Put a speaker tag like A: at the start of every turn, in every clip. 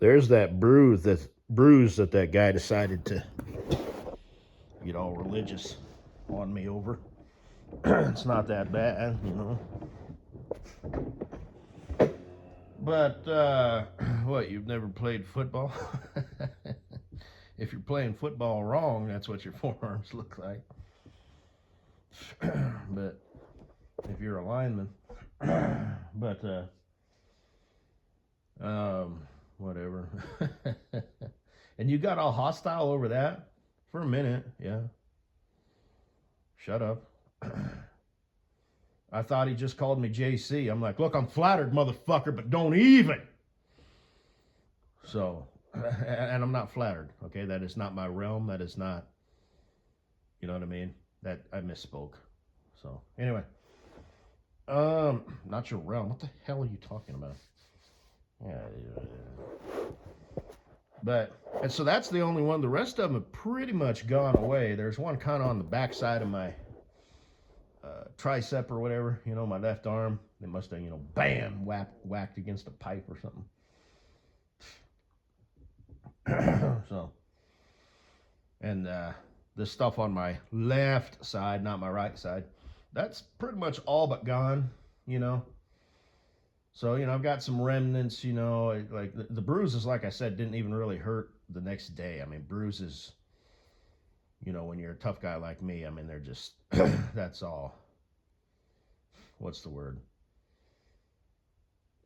A: there's that bruise that guy decided to get all religious on me over. It's not that bad, you know. But what? You've never played football? If you're playing football wrong, that's what your forearms look like. But if you're a lineman, but whatever. And you got all hostile over that for a minute, yeah. Shut up. I thought he just called me JC. I'm like, look, I'm flattered, motherfucker, but don't even. So, and I'm not flattered, okay? That is not my realm. That is not, you know what I mean? That I misspoke. So, anyway. Not your realm. What the hell are you talking about? Yeah. But, and so that's the only one. The rest of them have pretty much gone away. There's one kind of on the backside of my tricep or whatever, you know, my left arm. They must have, you know, bam, whacked against a pipe or something. So, and the stuff on my left side, not my right side, that's pretty much all but gone, you know. So, you know, I've got some remnants, you know, like the bruises, like I said, didn't even really hurt the next day. I mean, bruises, you know, when you're a tough guy like me, I mean, they're just, that's all. What's the word?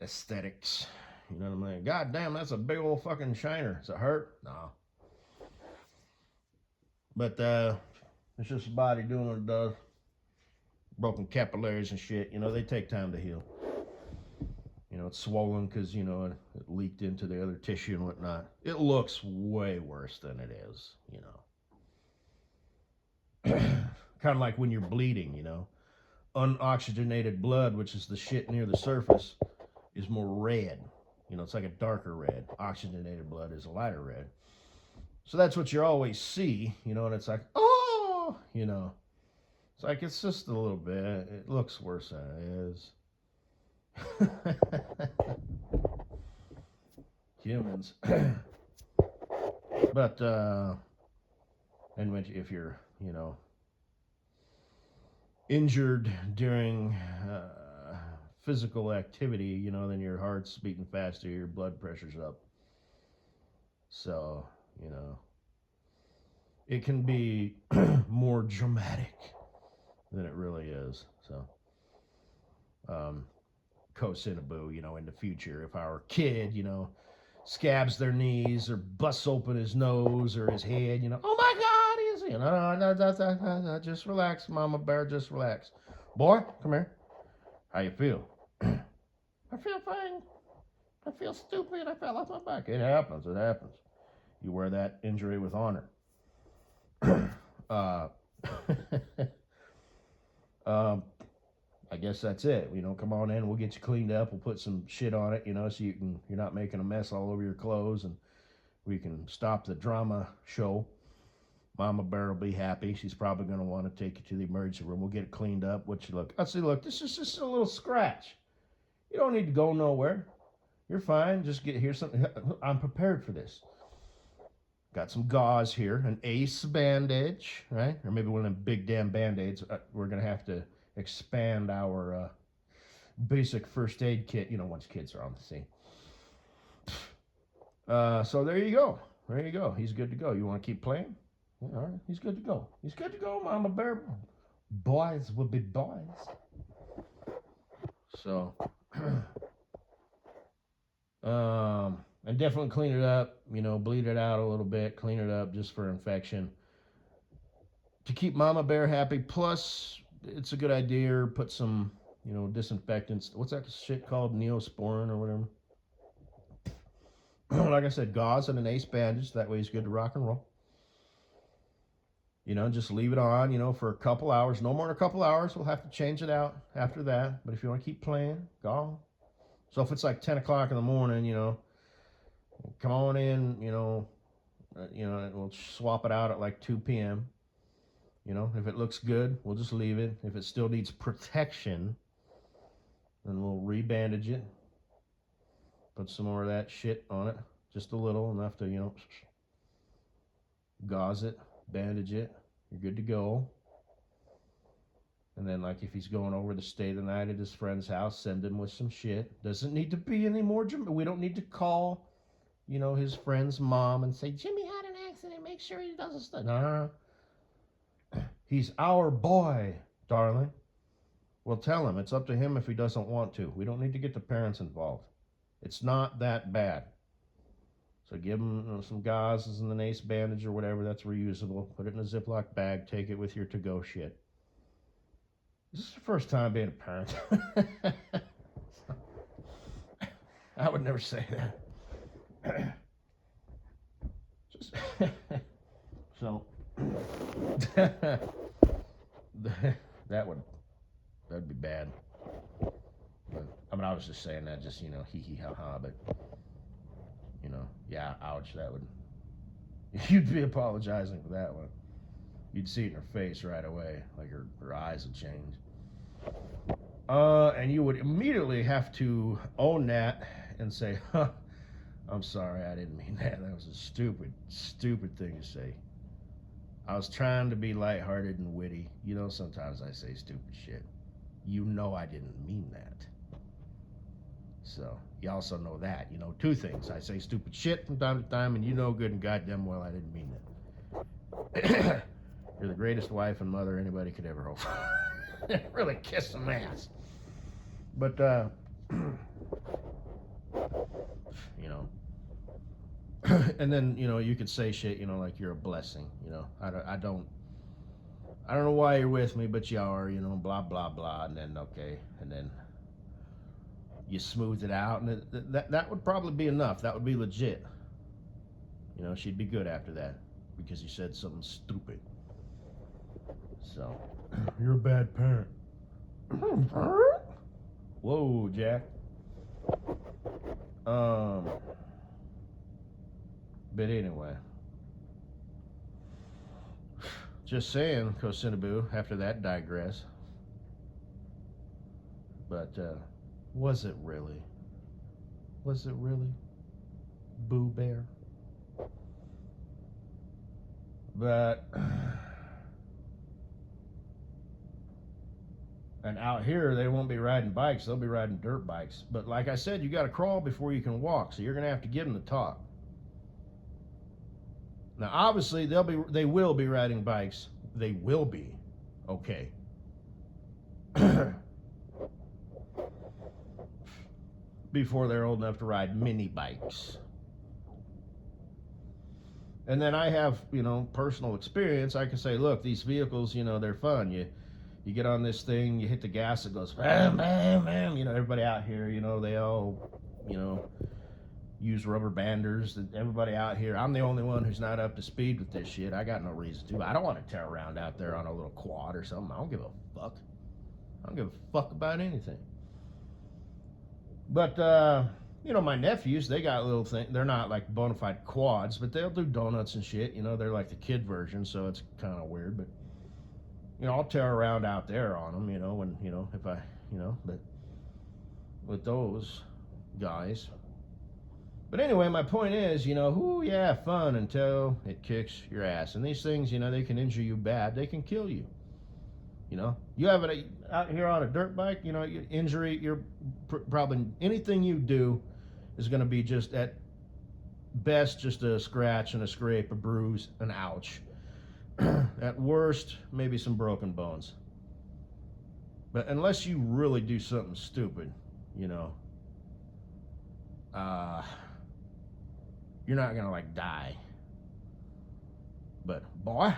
A: Aesthetics. You know what I mean? God damn, that's a big old fucking shiner. Does it hurt? No. But it's just the body doing what it does. Broken capillaries and shit, you know, they take time to heal. You know, it's swollen because, you know, it leaked into the other tissue and whatnot. It looks way worse than it is, you know. Kind of like when you're bleeding, you know. Unoxygenated blood, which is the shit near the surface, is more red. You know, it's like a darker red. Oxygenated blood is a lighter red. So that's what you always see, you know, and it's like, oh, you know. It's like, it's just a little bit. It looks worse than it is. Humans. But, and when, if you're, you know, injured during physical activity, you know, then your heart's beating faster, your blood pressure's up. So, you know, it can be more dramatic than it really is. So, Kosinaboo, you know, in the future, if our kid, you know, scabs their knees or busts open his nose or his head, you know, oh my God, he's, you know, no, just relax, Mama Bear, just relax. Boy, come here. How you feel? I feel fine. I feel stupid. I fell off my back. It happens. It happens. You wear that injury with honor. I guess that's it. You know, come on in. We'll get you cleaned up. We'll put some shit on it, you know, so you're not making a mess all over your clothes, and we can stop the drama show. Mama Bear will be happy. She's probably going to want to take you to the emergency room. We'll get it cleaned up. What you look? I say, look, this is just a little scratch. You don't need to go nowhere. You're fine. Just here's something. I'm prepared for this. Got some gauze here, an ace bandage, right? Or maybe one of them big damn band-aids. We're going to have to expand our basic first aid kit, you know, once kids are on the scene. So there you go. There you go. He's good to go. You want to keep playing? Yeah, all right. He's good to go. He's good to go, Mama Bear. Boys will be boys. So, and definitely clean it up, you know, bleed it out a little bit, clean it up just for infection. To keep Mama Bear happy, plus it's a good idea, put some, you know, disinfectants. What's that shit called? Neosporin or whatever. Like I said, gauze and an ace bandage. That way he's good to rock and roll. You know, just leave it on, you know, for a couple hours. No more than a couple hours. We'll have to change it out after that. But if you want to keep playing, go on. So if it's like 10 o'clock in the morning, you know, come on in, you know, we'll swap it out at like 2 p.m. You know, if it looks good, we'll just leave it. If it still needs protection, then we'll rebandage it. Put some more of that shit on it. just a little, enough to, gauze it, bandage it. You're good to go. And then, like, if he's going over to stay the night at his friend's house, send him with some shit. Doesn't need to be any more. We don't need to call, his friend's mom and say, Jimmy had an accident. Make sure he doesn't stay. No. He's our boy, darling. Well, tell him. It's up to him if he doesn't want to. We don't need to get the parents involved. It's not that bad. So give him some gauzes and an ace bandage or whatever that's reusable. Put it in a Ziploc bag. Take it with your to-go shit. This is the first time being a parent. I would never say that. Just so that'd be bad. But I mean, I was just saying that, just hee hee ha ha. But yeah, ouch. That would. You'd be apologizing for that one. You'd see it in her face right away, like her eyes would change. And you would immediately have to own that and say, I'm sorry, I didn't mean that. That was a stupid thing to say. I was trying to be lighthearted and witty. Sometimes I say stupid shit. I didn't mean that. So, you also know that. Two things. I say stupid shit from time to time, and good and goddamn well I didn't mean that. You're the greatest wife and mother anybody could ever hope for. Really kiss some ass. But, and then, you could say shit, like you're a blessing. I don't know why you're with me, but you are, blah, blah, blah. And then, okay. And then you smooth it out. And that would probably be enough. That would be legit. She'd be good after that because you said something stupid. So, you're a bad parent. Whoa, Jack. But anyway. Just saying, Cocinaboo, after that digress. But, was it really? Was it really? Boo Bear? But... And out here, they won't be riding bikes. They'll be riding dirt bikes. But like I said, you got to crawl before you can walk. So you're going to have to give them the talk. Now, obviously, they will be riding bikes. They will be. Okay. Before they're old enough to ride mini bikes. And then I have, personal experience. I can say, look, these vehicles, they're fun. You get on this thing, you hit the gas, it goes bam, bam, bam. Everybody out here, they all, use rubber banders. Everybody out here, I'm the only one who's not up to speed with this shit. I got no reason to. I don't want to tear around out there on a little quad or something. I don't give a fuck. I don't give a fuck about anything. But, my nephews, they got little things. They're not like bona fide quads, but they'll do donuts and shit. They're like the kid version, so it's kind of weird, but... I'll tear around out there on them, when, if I, but with those guys. But anyway, my point is, fun until it kicks your ass. And these things, they can injure you bad. They can kill you. You have it out here on a dirt bike, injury, you're probably, anything you do is going to be just at best, just a scratch and a scrape, a bruise, an ouch. At worst, maybe some broken bones. But unless you really do something stupid, you're not gonna die. But boy,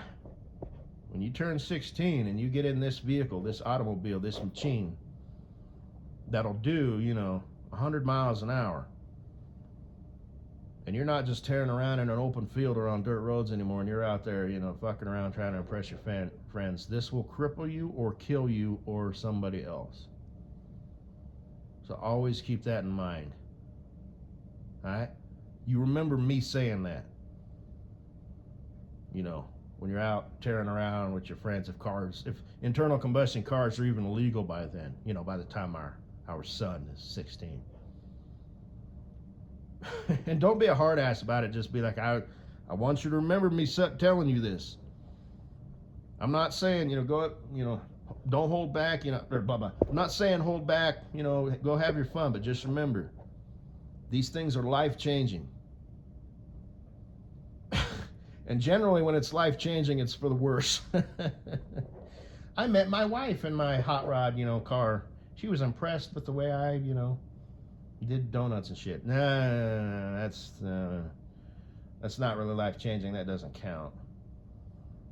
A: when you turn 16 and you get in this vehicle, this automobile, this machine, that'll do, 100 miles an hour. And you're not just tearing around in an open field or on dirt roads anymore, and you're out there, fucking around trying to impress your friends. This will cripple you or kill you or somebody else. So always keep that in mind. All right? You remember me saying that. When you're out tearing around with your friends, if internal combustion cars are even illegal by then, by the time our son is 16. And don't be a hard ass about it. Just be like, I want you to remember me telling you this. I'm not saying, go up, don't hold back, or blah, blah. I'm not saying hold back, go have your fun, but just remember, these things are life-changing. And generally when it's life-changing, it's for the worse. I met my wife in my hot rod, car. She was impressed with the way I, did donuts and shit. No, that's not really life-changing. That doesn't count.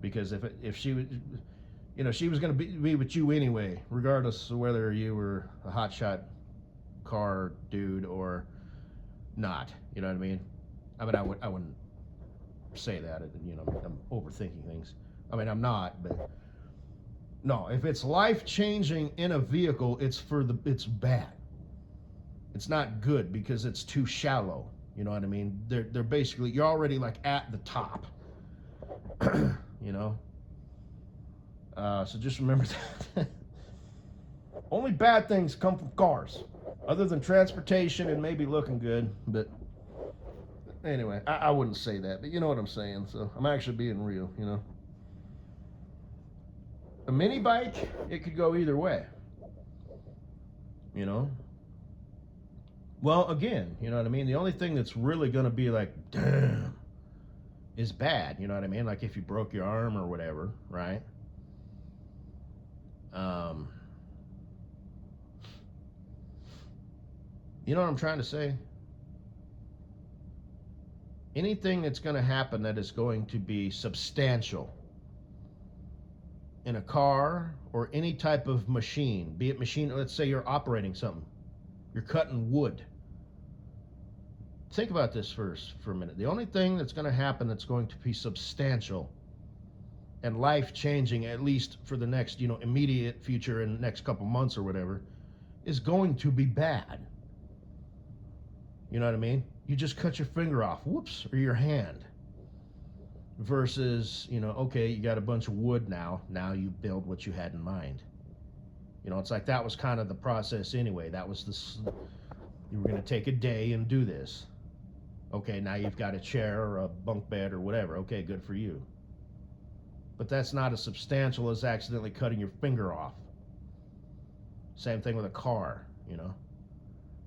A: Because if she was, she was going to be with you anyway, regardless of whether you were a hotshot car dude or not. You know what I mean? I mean, I wouldn't say that. I'm overthinking things. I mean, I'm not, but no. If it's life-changing in a vehicle, it's bad. It's not good because it's too shallow. You know what I mean? They're basically, you're already like at the top. So just remember that. Only bad things come from cars, other than transportation and maybe looking good. But anyway, I wouldn't say that, but you know what I'm saying. So I'm actually being real. A mini bike, it could go either way. Well, again, you know what I mean? The only thing that's really going to be like, damn, is bad, you know what I mean? Like if you broke your arm or whatever, right? You know what I'm trying to say? Anything that's going to happen that is going to be substantial in a car or any type of machine, be it machine, let's say you're operating something, you're cutting wood. Think about this for a minute. The only thing that's going to happen that's going to be substantial and life-changing, at least for the next, immediate future in the next couple months or whatever, is going to be bad. You know what I mean? You just cut your finger off, whoops, or your hand. Versus, okay, you got a bunch of wood now you build what you had in mind. It's like that was kind of the process anyway. That was you were going to take a day and do this. Okay, now you've got a chair or a bunk bed or whatever. Okay, good for you. But that's not as substantial as accidentally cutting your finger off. Same thing with a car,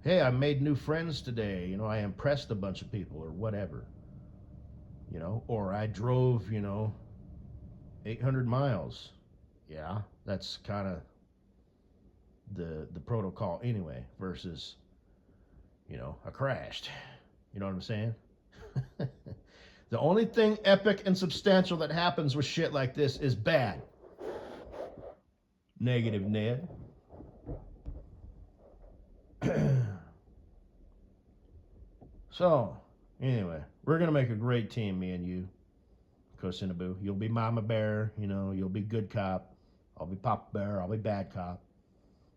A: Hey, I made new friends today. I impressed a bunch of people or whatever. Or I drove, 800 miles. Yeah, that's kind of the protocol anyway versus, I crashed. You know what I'm saying? The only thing epic and substantial that happens with shit like this is bad. Negative, Ned. So, anyway, we're going to make a great team, me and you. Cocinaboo. You'll be Mama Bear, you'll be good cop. I'll be Papa Bear, I'll be bad cop.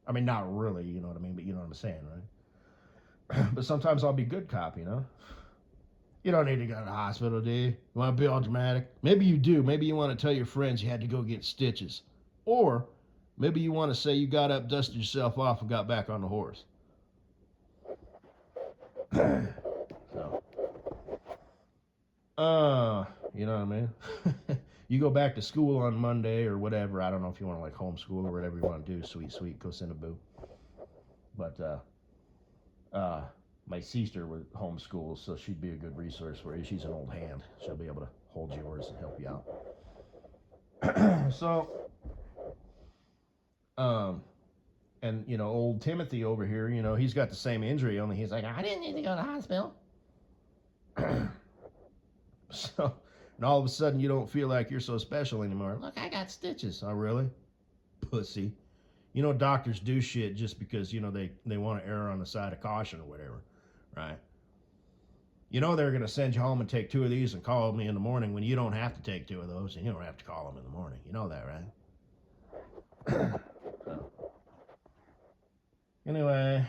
A: I mean, not really, you know what I mean, but you know what I'm saying, right? But sometimes I'll be good cop, You don't need to go to the hospital, do you? You want to be all dramatic? Maybe you do. Maybe you want to tell your friends you had to go get stitches. Or maybe you want to say you got up, dusted yourself off, and got back on the horse. You know what I mean? You go back to school on Monday or whatever. I don't know if you want to like homeschool or whatever you want to do. Sweet, Cocinaboo. But, my sister was homeschooled, so she'd be a good resource for you. She's an old hand. She'll be able to hold yours and help you out. So, and old Timothy over here, he's got the same injury, only he's like, I didn't need to go to the hospital. So, and all of a sudden you don't feel like you're so special anymore. Look, I got stitches. Oh, really? Pussy. Doctors do shit just because, they want to err on the side of caution or whatever, right? They're going to send you home and take 2 of these and call me in the morning when you don't have to take 2 of those, and you don't have to call them in the morning. You know that, right? Anyway.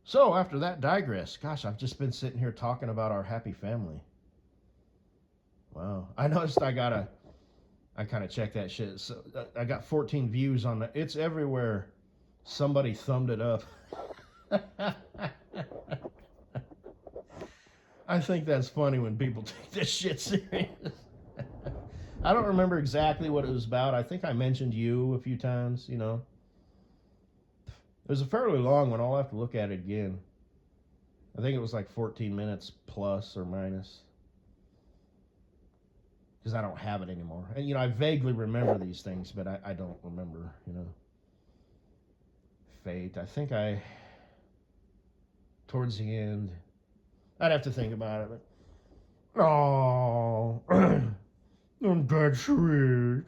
A: So, after that digress, gosh, I've just been sitting here talking about our happy family. Wow. I noticed I kind of checked that shit. So I got 14 views on that. It's everywhere. Somebody thumbed it up. I think that's funny when people take this shit serious. I don't remember exactly what it was about. I think I mentioned you a few times, you know. It was a fairly long one. I'll have to look at it again. I think it was like 14 minutes plus or minus. Because I don't have it anymore. And, you know, I vaguely remember these things, but I don't remember, you know. Fate. I think towards the end, I'd have to think about it. But, oh, I'm bad sweet.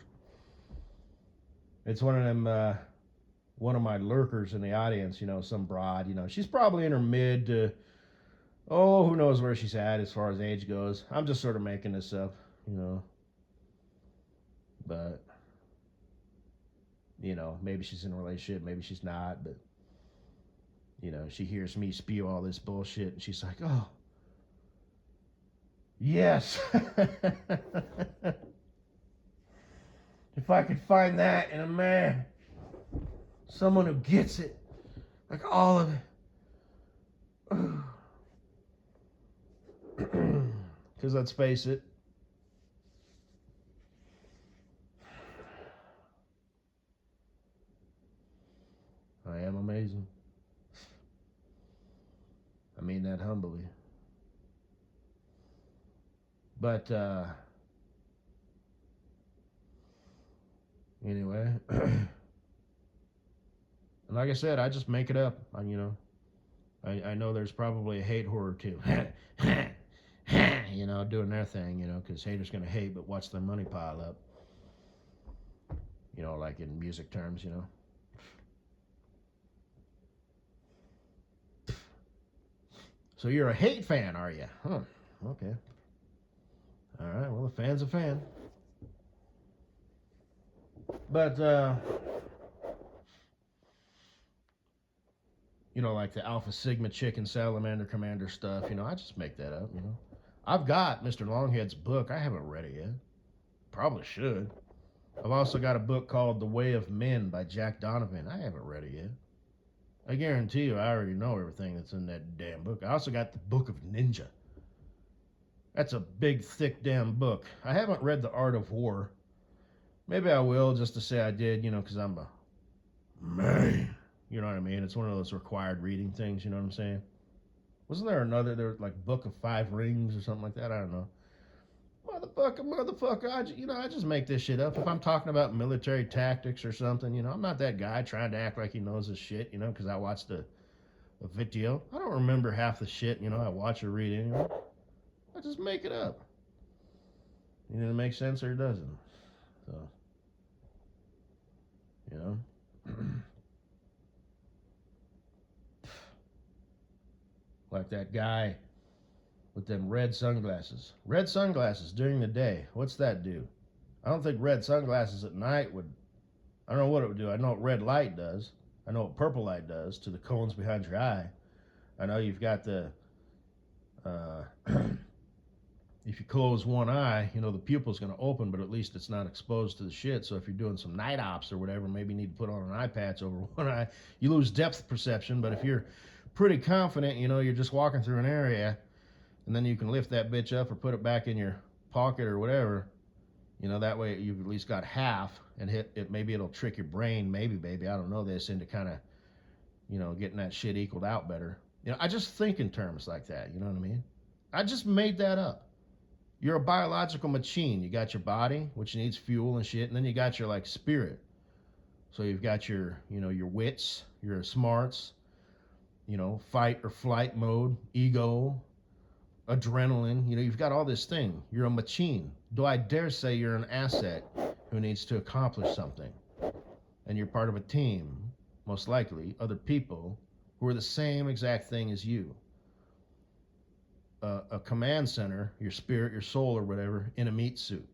A: It's one of them, one of my lurkers in the audience, you know, some broad, you know. She's probably in her mid to, oh, who knows where she's at as far as age goes. I'm just sort of making this up, you know. But, you know, maybe she's in a relationship, maybe she's not, but, you know, she hears me spew all this bullshit and she's like, oh, yes. If I could find that in a man, someone who gets it, like all of it. Because let's face it, I am amazing. I mean that humbly. But anyway, and like I said, I just make it up. You know, I know there's probably a hate horror too. You know, doing their thing. You know, because haters gonna hate, but watch their money pile up. You know, like in music terms. You know. So you're a hate fan, are you? Huh. Okay. All right. Well, a fan's a fan. But you know, like the Alpha Sigma Chicken Salamander Commander stuff. You know, I just make that up. You know, I've got Mr. Longhead's book. I haven't read it yet. Probably should. I've also got a book called The Way of Men by Jack Donovan. I haven't read it yet. I guarantee you, I already know everything that's in that damn book. I also got the Book of Ninja. That's a big, thick damn book. I haven't read The Art of War. Maybe I will just to say I did, you know, because I'm a man. You know what I mean? It's one of those required reading things, you know what I'm saying? Wasn't there another, there was like Book of Five Rings or something like that? I don't know. Motherfucker, I just make this shit up. If I'm talking about military tactics or something, you know, I'm not that guy trying to act like he knows his shit, you know, because I watched a video. I don't remember half the shit, you know, I watch or read anyway. I just make it up. You know, it makes sense or it doesn't. So, you know. Like that guy with them red sunglasses. Red sunglasses during the day. What's that do? I don't think red sunglasses at night would. I don't know what it would do. I know what red light does. I know what purple light does to the cones behind your eye. I know you've got the. If you close one eye, you know the pupil's going to open, but at least it's not exposed to the shit. So if you're doing some night ops or whatever, maybe you need to put on an eye patch over one eye. You lose depth perception, but if you're pretty confident, you know, you're just walking through an area, and then you can lift that bitch up or put it back in your pocket or whatever. You know, that way you've at least got half, and hit it. Maybe it'll trick your brain, maybe, baby, I don't know this, into kind of, you know, getting that shit equaled out better. You know, I just think in terms like that. You know what I mean? I just made that up. You're a biological machine. You got your body, which needs fuel and shit, and then you got your like spirit. So you've got your, you know, your wits, your smarts, you know, fight or flight mode, ego, adrenaline. You know, you've got all this thing. You're a machine. Do I dare say you're an asset who needs to accomplish something? And you're part of a team, most likely, other people who are the same exact thing as you. A command center, your spirit, your soul, or whatever, in a meat suit.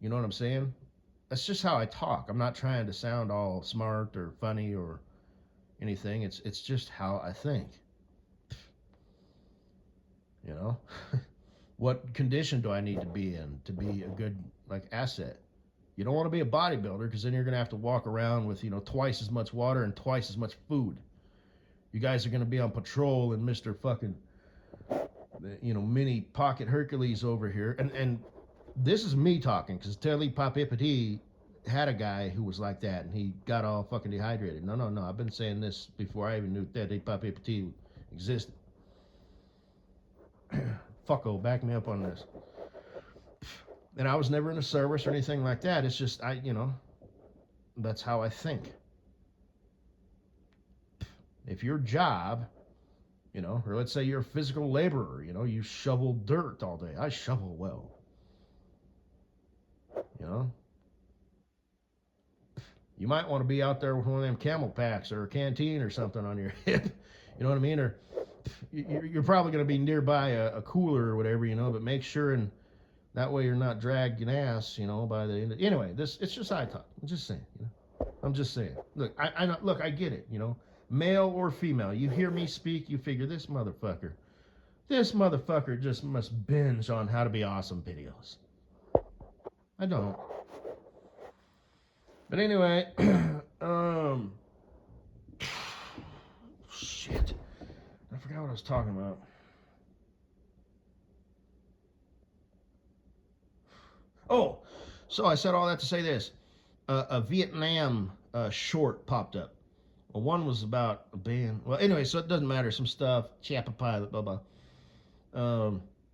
A: You know what I'm saying? That's just how I talk. I'm not trying to sound all smart or funny or anything. It's just how I think. You know? What condition do I need to be in to be a good like asset? You don't want to be a bodybuilder because then you're going to have to walk around with, you know, twice as much water and twice as much food. You guys are going to be on patrol and Mr. fucking, mini pocket Hercules over here. And this is me talking, because Telly Papipati had a guy who was like that, and he got all fucking dehydrated. No. I've been saying this before I even knew Telly Papipati existed. Fucko, back me up on this. And I was never in a service or anything like that. It's just, that's how I think. If your job, or let's say you're a physical laborer, you shovel dirt all day. I shovel well. You might want to be out there with one of them camel packs or a canteen or something on your hip. You know what I mean? Or you're probably going to be nearby a cooler or whatever, but make sure, and that way you're not dragging ass, by the end. Anyway, it's just I talk. I'm just saying, I'm just saying. Look, I get it, male or female. You hear me speak, you figure this motherfucker just must binge on how to be awesome videos. I don't. But anyway, shit. I forgot what I was talking about. Oh, so I said all that to say this. A Vietnam short popped up. Well, one was about a band. Well, anyway, so it doesn't matter. Some stuff, Chappa Pilot, blah, blah.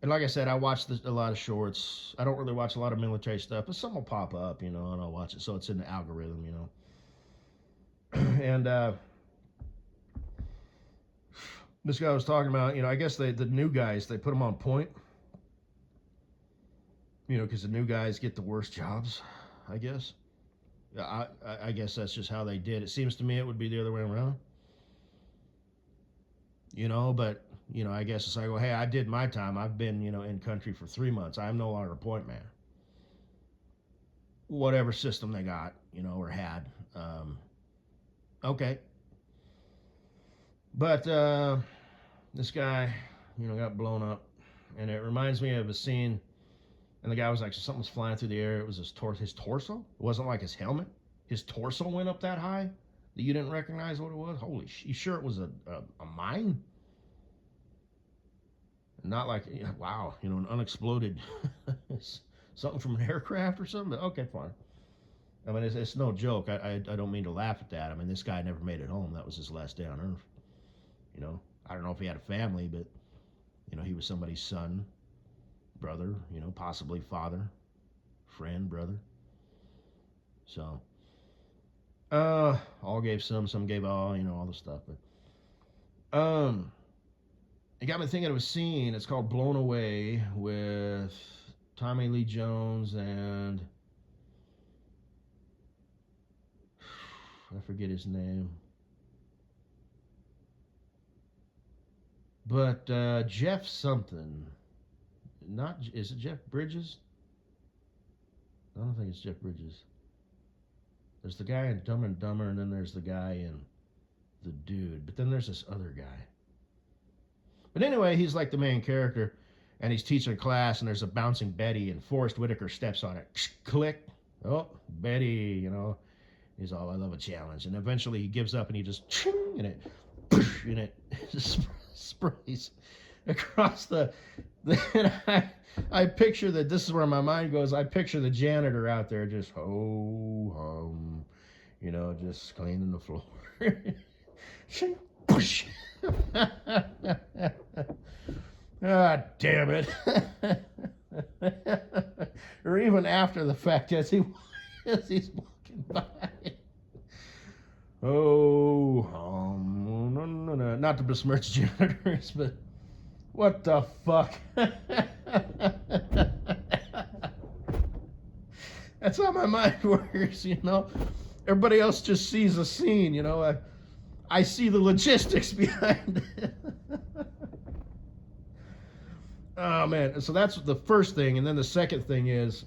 A: And like I said, I watch a lot of shorts. I don't really watch a lot of military stuff, but some will pop up, and I'll watch it. So it's in the algorithm, And this guy was talking about, I guess the new guys, they put them on point. Because the new guys get the worst jobs, I guess. I guess that's just how they did. It seems to me it would be the other way around. But, I guess it's like, well, hey, I did my time. I've been, in country for 3 months. I'm no longer a point man. Whatever system they got, or had. Okay. But this guy, got blown up. And it reminds me of a scene, and the guy was like, something was flying through the air. It was his torso. It wasn't like his helmet. His torso went up that high that you didn't recognize what it was. Holy shit. You sure it was a mine? Not like, wow, an unexploded something from an aircraft or something. But okay, fine. I mean, it's no joke. I don't mean to laugh at that. I mean, this guy never made it home. That was his last day on Earth. I don't know if he had a family, but, he was somebody's son, brother, possibly father, friend, brother. So, all gave some gave all, all the stuff. But, it got me thinking of a scene. It's called Blown Away with Tommy Lee Jones and I forget his name. But Jeff something. Is it Jeff Bridges? I don't think it's Jeff Bridges. There's the guy in Dumb and Dumber, and then there's the guy in The Dude. But then there's this other guy. But anyway, he's like the main character, and he's teaching a class, and there's a bouncing Betty, and Forrest Whitaker steps on it. Click. Oh, Betty, he's all, I love a challenge. And eventually he gives up, and he just, and it sprays across the I picture that, this is where my mind goes, I picture the janitor out there just, just cleaning the floor. Ah, damn it. Or even after the fact, as he's walking by. No. Not to besmirch janitors, but what the fuck? That's how my mind works, Everybody else just sees a scene, I see the logistics behind it. Oh, man. So that's the first thing. And then the second thing is,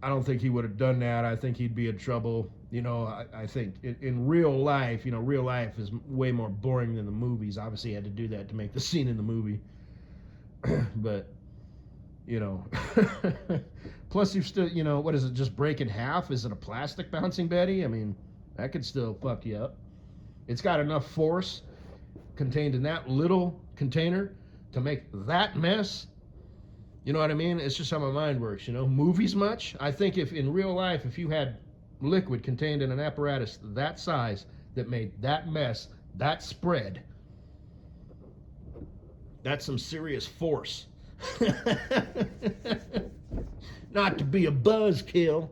A: I don't think he would have done that. I think he'd be in trouble. I think in real life, real life is way more boring than the movies. Obviously, he had to do that to make the scene in the movie. But, plus you've still, what is it, just break in half? Is it a plastic bouncing Betty? I mean, that could still fuck you up. It's got enough force contained in that little container to make that mess. You know what I mean? It's just how my mind works, you know. Movies much? I think if in real life, if you had liquid contained in an apparatus that size that made that mess, that spread, that's some serious force. Not to be a buzzkill.